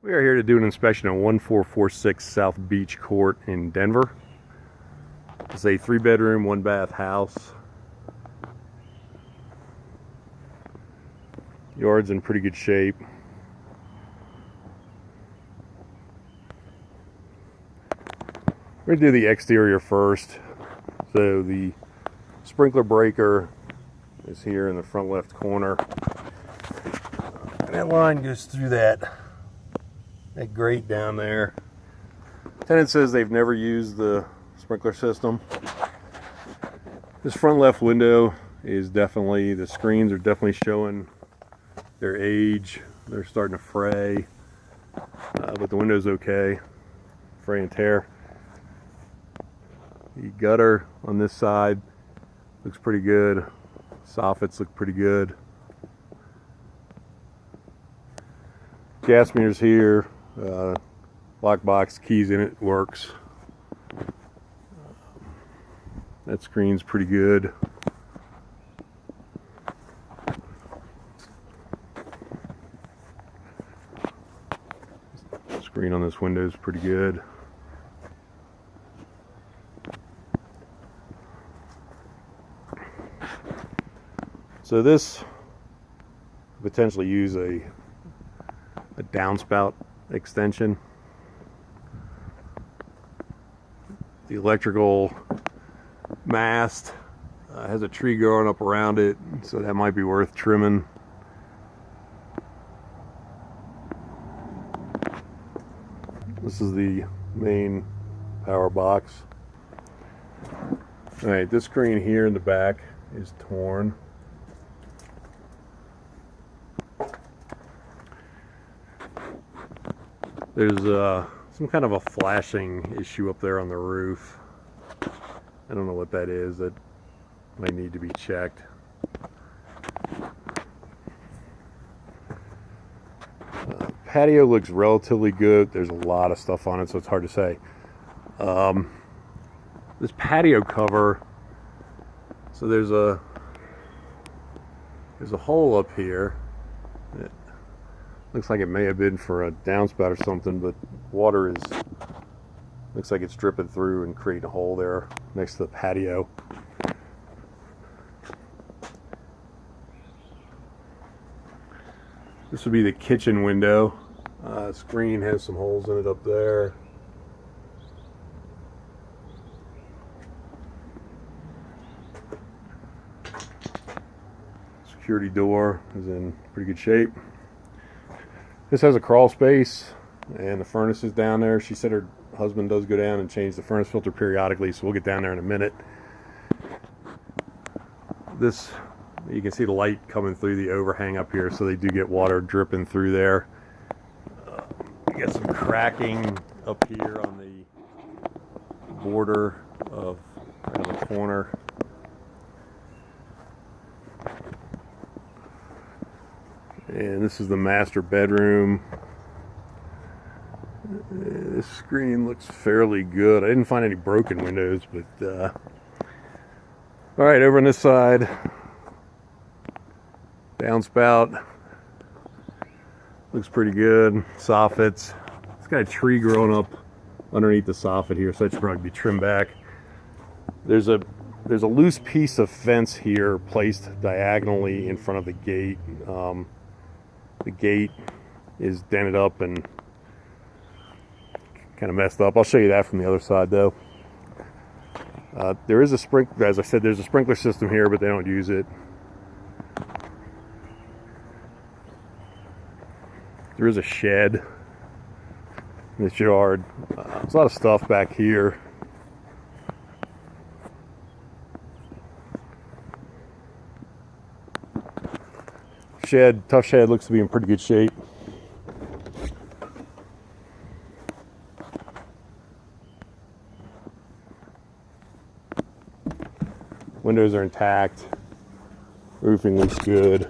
We are here to do an inspection on 1446 South Beach Court in Denver. It's a 3-bedroom, 1-bath house. Yard's in pretty good shape. We're going to do the exterior first. So the sprinkler breaker is here in the front left corner. And that line goes through that grate down there. Tenant says they've never used the sprinkler system. This front left window is definitely, the screens are definitely showing their age. They're starting to fray, but the window's okay. Fray and tear. The gutter on this side looks pretty good. Soffits look pretty good. Gas meters here. Lockbox, keys in it, works. That screen's pretty good. Screen on this window is pretty good. So this potentially use a downspout extension. The electrical mast has a tree growing up around it, so that might be worth trimming. This is the main power box. All right, this screen here in the back is torn. There's some kind of a flashing issue up there on the roof. I don't know what that is. That might need to be checked. Patio looks relatively good. There's a lot of stuff on it, so it's hard to say. This patio cover, so there's a hole up here. It looks like it may have been for a downspout or something, but water is, looks like it's dripping through and creating a hole there next to the patio. This would be the kitchen window. Screen has some holes in it up there. Security door is in pretty good shape. This has a crawl space, and the furnace is down there. She said her husband does go down and change the furnace filter periodically, so we'll get down there in a minute. This, you can see the light coming through the overhang up here, so they do get water dripping through there. You got some cracking up here on the border of right on the corner. And this is the master bedroom. This screen looks fairly good. I didn't find any broken windows, but all right, over on this side, downspout looks pretty good. Soffits, it's got a tree growing up underneath the soffit here, so that should probably be trimmed back. There's a loose piece of fence here placed diagonally in front of the gate. The gate is dented up and kind of messed up. I'll show you that from the other side though. There is a sprinkler, as I said, there's a sprinkler system here, but they don't use it. There is a shed in this yard. There's a lot of stuff back here. Shed, tough shed, looks to be in pretty good shape. Windows are intact. Roofing looks good.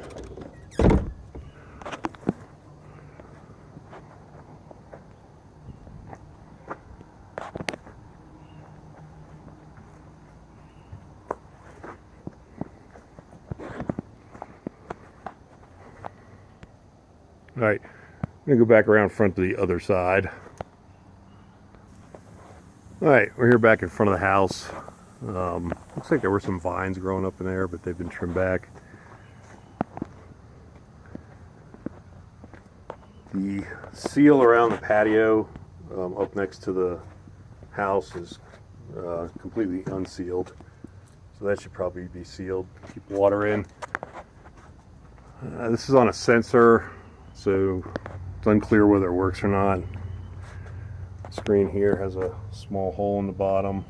All right, I'm going to go back around front to the other side. Alright, we're here back in front of the house. Looks like there were some vines growing up in there, but they've been trimmed back. The seal around the patio up next to the house is completely unsealed. So that should probably be sealed, keep water in. This is on a sensor, so it's unclear whether it works or not. The screen here has a small hole in the bottom.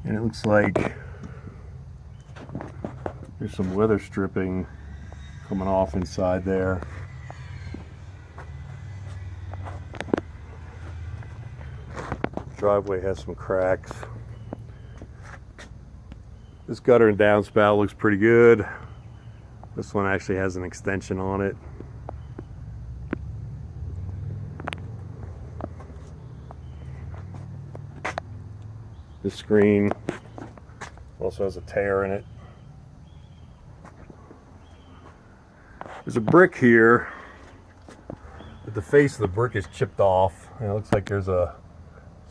And it looks like there's some weather stripping coming off inside there. Driveway has some cracks. This gutter and downspout looks pretty good. This one actually has an extension on it. This screen also has a tear in it. There's a brick here, but the face of the brick is chipped off. And it looks like there's a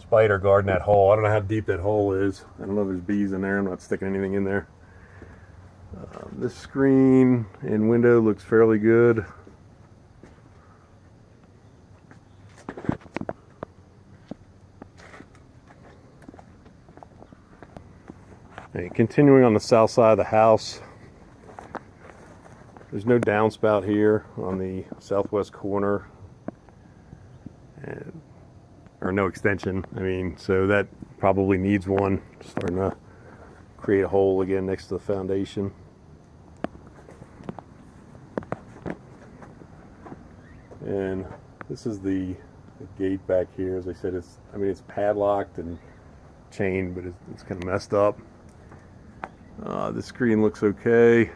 spider guarding that hole. I don't know how deep that hole is. I don't know if there's bees in there. I'm not sticking anything in there. This screen and window looks fairly good. Okay, continuing on the south side of the house, there's no downspout here on the southwest corner, or no extension. I mean, so that probably needs one. Starting to create a hole again next to the foundation. And this is the gate back here. As I said, it's padlocked and chained, but it's kind of messed up. The screen looks okay.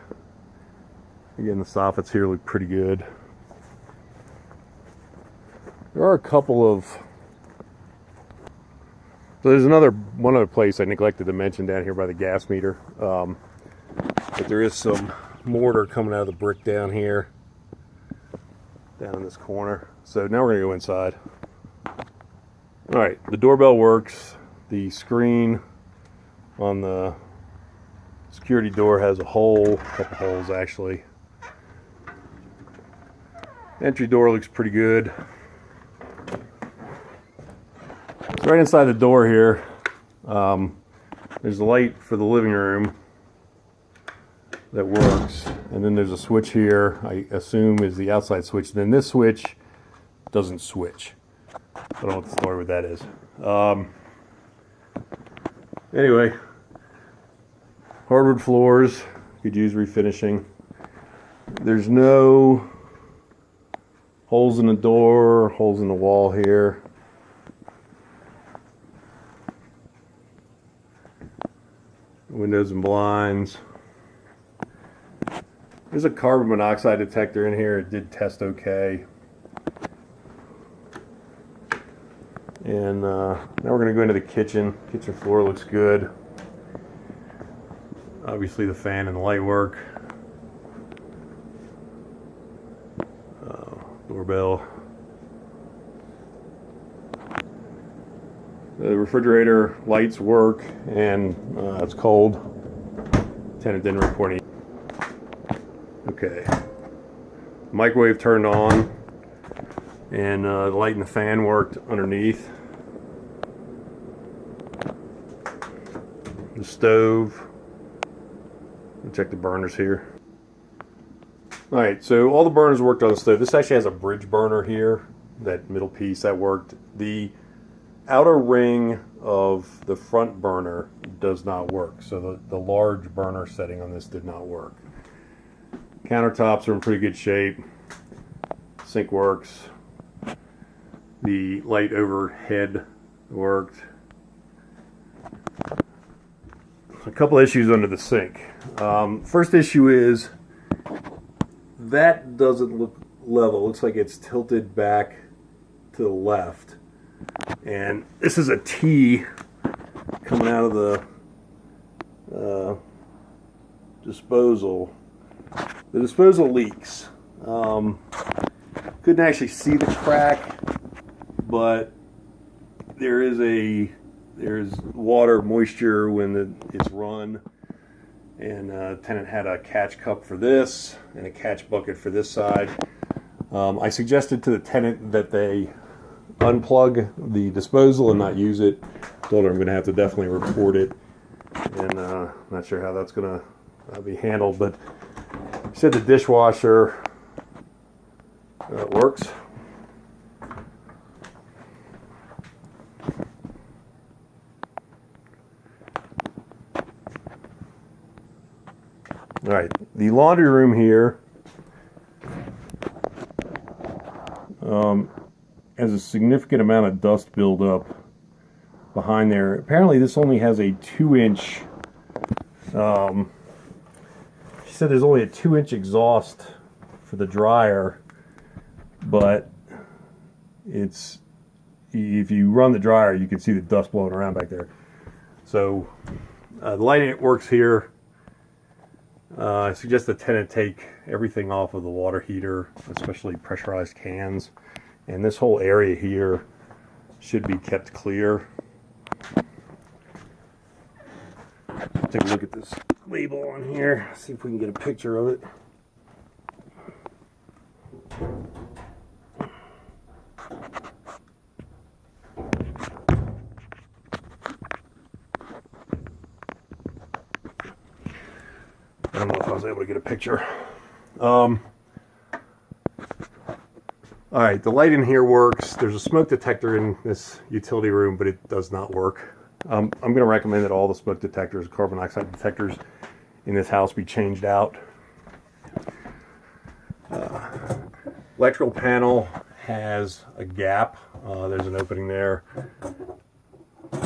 Again, the soffits here look pretty good. There are a couple of... So there's one other place I neglected to mention down here by the gas meter. But there is some mortar coming out of the brick down here, down in this corner. So now we're going to go inside. Alright, the doorbell works. The screen on the security door has a hole, a couple holes actually. Entry door looks pretty good. So right inside the door here, there's a light for the living room that works, and then there's a switch here, I assume is the outside switch, and then this switch doesn't switch. I don't know what the story with that is. Anyway, hardwood floors, could use refinishing. There's no holes in the door, holes in the wall here. Windows and blinds. There's a carbon monoxide detector in here. It did test okay. And now we're going to go into the kitchen. Kitchen floor looks good. Obviously the fan and the light work. Doorbell. The refrigerator lights work, and it's cold. Tenant didn't report any. Okay. Microwave turned on, and the light and the fan worked underneath. The stove. We'll check the burners here. Alright, so all the burners worked on the stove. This actually has a bridge burner here. That middle piece, that worked. The outer ring of the front burner does not work. So the large burner setting on this did not work. Countertops are in pretty good shape. Sink works. The light overhead worked. A couple issues under the sink. First issue is that doesn't look level. It looks like it's tilted back to the left. And this is a T coming out of the disposal. The disposal leaks. Couldn't actually see the crack, but there's water moisture when it's run, and tenant had a catch cup for this and a catch bucket for this side. I suggested to the tenant that they unplug the disposal and not use it. Told her I'm going to have to definitely report it, and not sure how that's going to be handled, but she said the dishwasher works. All right, the laundry room here has a significant amount of dust buildup behind there. Apparently this only has a 2-inch, she said there's only a 2-inch exhaust for the dryer, but it's, if you run the dryer you can see the dust blowing around back there. So the lighting works here. I suggest the tenant take everything off of the water heater, especially pressurized cans, and this whole area here should be kept clear. Take a look at this label on here, see if we can get a picture of it. I don't know if I was able to get a picture. All right, the light in here works. There's a smoke detector in this utility room, but it does not work. I'm going to recommend that all the smoke detectors, carbon dioxide detectors in this house be changed out. Electrical panel has a gap. There's an opening there,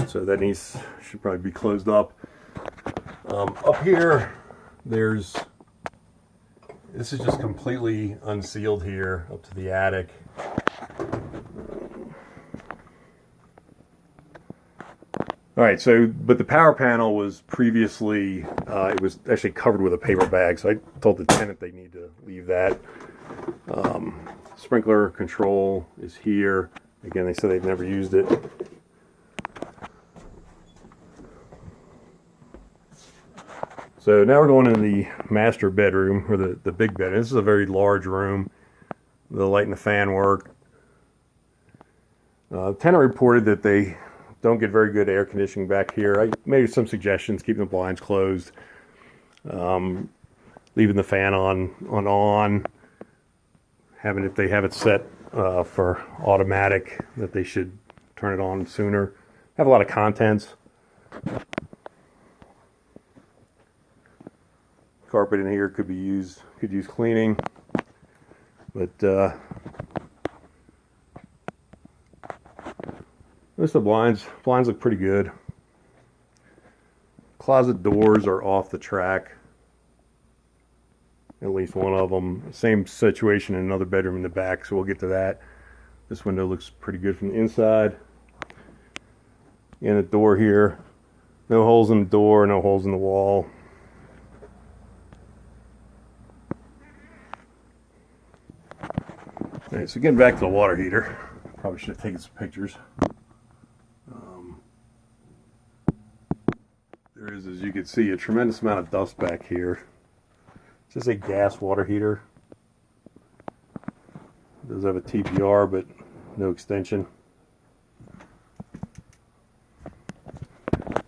so that should probably be closed up. Up here, this is just completely unsealed here up to the attic. All right, so, but the power panel was previously, it was actually covered with a paper bag, so I told the tenant they need to leave that. Sprinkler control is here. Again, they said they've never used it. So now we're going into the master bedroom, or the big bed. This is a very large room. The light and the fan work. The tenant reported that they don't get very good air conditioning back here. I made some suggestions: keeping the blinds closed, leaving the fan on, having, if they have it set for automatic, that they should turn it on sooner. Have a lot of contents. Carpet in here could use cleaning, but most of the blinds look pretty good. Closet doors are off the track, at least one of them. Same situation in another bedroom in the back, so we'll get to that. This window looks pretty good from the inside. And the door here, no holes in the door, no holes in the wall. All right, so getting back to the water heater, probably should have taken some pictures. There is, as you can see, a tremendous amount of dust back here. It's just a gas water heater. It does have a TPR, but no extension.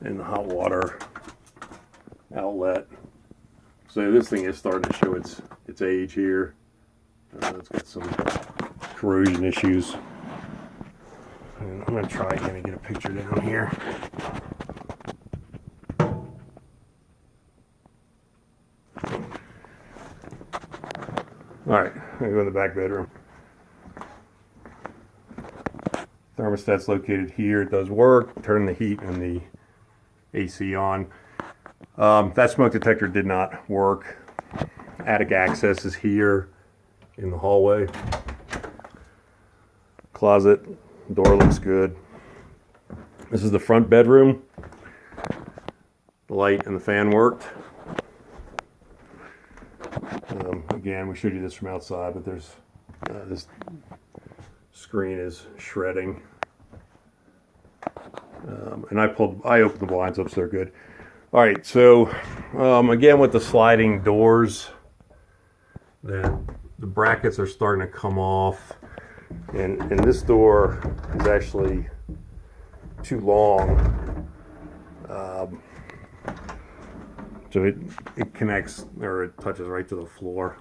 And the hot water outlet. So this thing is starting to show its age here. It's got some corrosion issues. And I'm going to try again and get a picture down here. Alright, I'm going to go in the back bedroom. Thermostat's located here. It does work. Turn the heat and the AC on. That smoke detector did not work. Attic access is here in the hallway. Closet, door looks good. This is the front bedroom. The light and the fan worked. Again, we showed you this from outside, but there's This screen is shredding. And I opened the blinds up so they're good. All right, so again with the sliding doors, the brackets are starting to come off, and this door is actually too long. So it connects, or it touches right to the floor.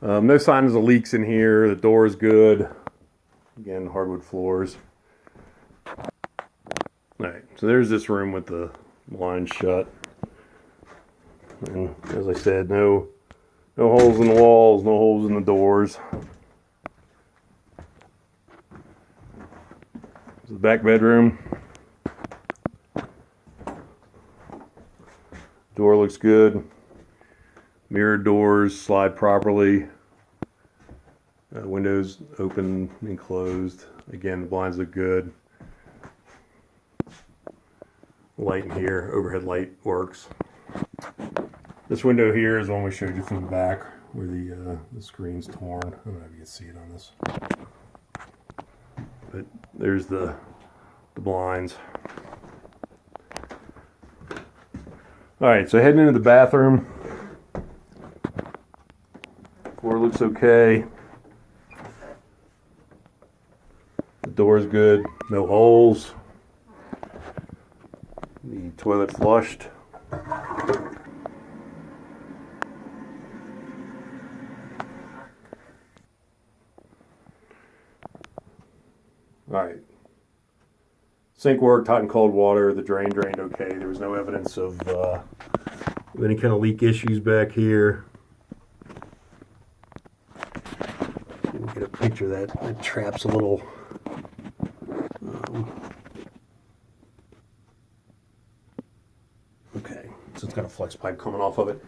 No signs of leaks in here. The door is good. Again, hardwood floors. All right, so there's this room with the blinds shut. And as I said, no holes in the walls, no holes in the doors. This is the back bedroom. Door looks good. Mirrored doors slide properly. Windows open and closed. Again, the blinds look good. Light in here, overhead light works. This window here is one we showed you from the back, where the screen's torn. I don't know if you can see it on this, but there's the blinds. All right, so heading into the bathroom. Floor looks okay. The door's good, no holes. The toilet flushed. All right. Sink worked, hot and cold water. The drained okay. There was no evidence of any kind of leak issues back here. Get a picture of that. That trap's a little. Okay, so it's got a flex pipe coming off of it.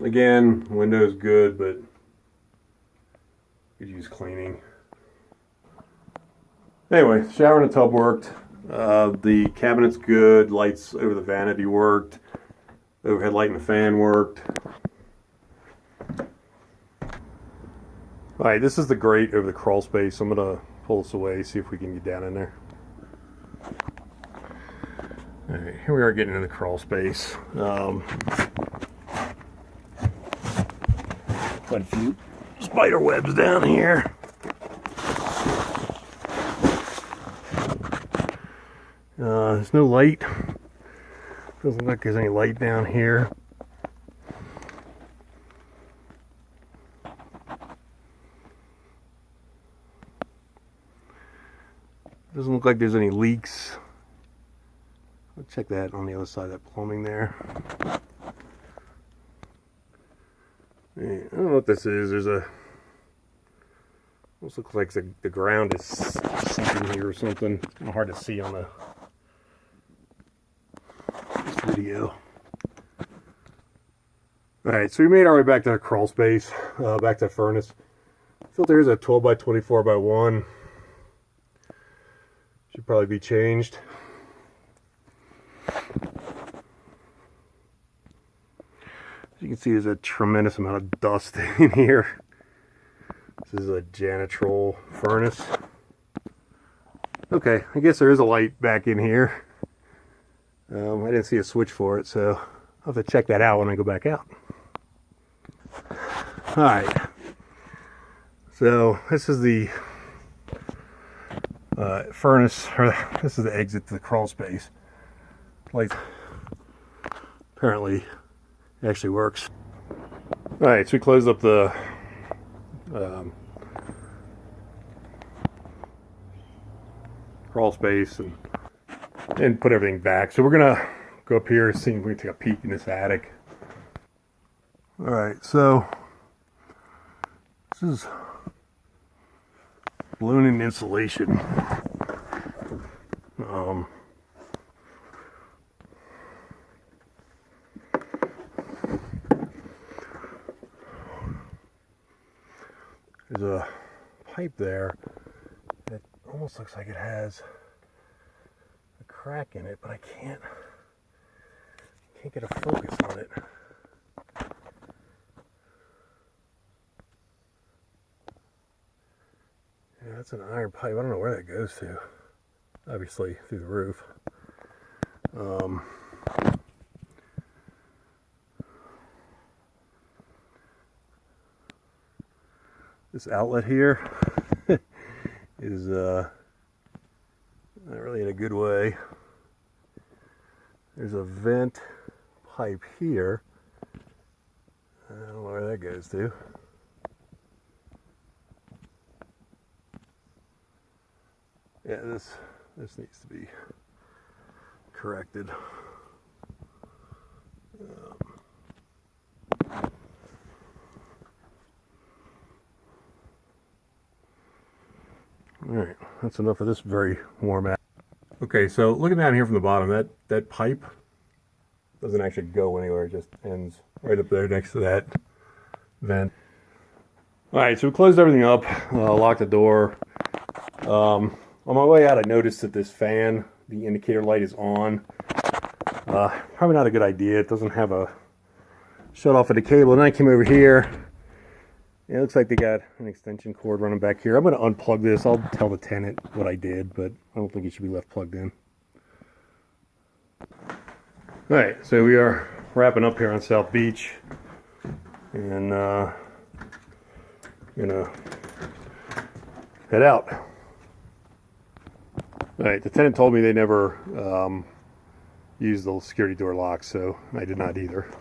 Again, window's good, but could use cleaning. Anyway, shower and the tub worked. The cabinet's good. Lights over the vanity worked. Overhead light and the fan worked. All right, this is the grate over the crawl space. I'm gonna pull this away, see if we can get down in there. All right, here we are getting into the crawl space. Quite a few spider webs down here. There's no light. Doesn't look like there's any light down here. Doesn't look like there's any leaks. I'll check that on the other side of that plumbing there. I don't know what this is. There's a. Almost looks like the ground is sinking here or something. It's kind of hard to see on this video. Alright, so we made our way back to the crawl space, back to the furnace. Filter is a 12 by 24 by 1. Should probably be changed. As you can see, there's a tremendous amount of dust in here. This is a Janitrol furnace. Okay, I guess there is a light back in here. I didn't see a switch for it, so I'll have to check that out when I go back out. Alright, so this is the furnace, or this is the exit to the crawl space. Light apparently actually works. Alright, so we closed up the crawl space and put everything back. So we're gonna go up here and see if we can take a peek in this attic. Alright, so this is ballooning insulation. There's a pipe there that almost looks like it has a crack in it, but I can't get a focus on it. Yeah, that's an iron pipe. I don't know where that goes to. Obviously through the roof. This outlet here is not really in a good way. There's a vent pipe here. I don't know where that goes to. Yeah, this needs to be corrected. All right, that's enough of this very warm atmosphere. Okay, so looking down here from the bottom, that pipe doesn't actually go anywhere. It just ends right up there next to that vent. All right, so we closed everything up, locked the door. On my way out, I noticed that this fan, the indicator light is on. Probably not a good idea. It doesn't have a shut off of the cable. And then I came over here. It looks like they got an extension cord running back here. I'm going to unplug this. I'll tell the tenant what I did, but I don't think it should be left plugged in. All right, so we are wrapping up here on South Beach. And gonna head out. All right, the tenant told me they never used the security door lock, so I did not either.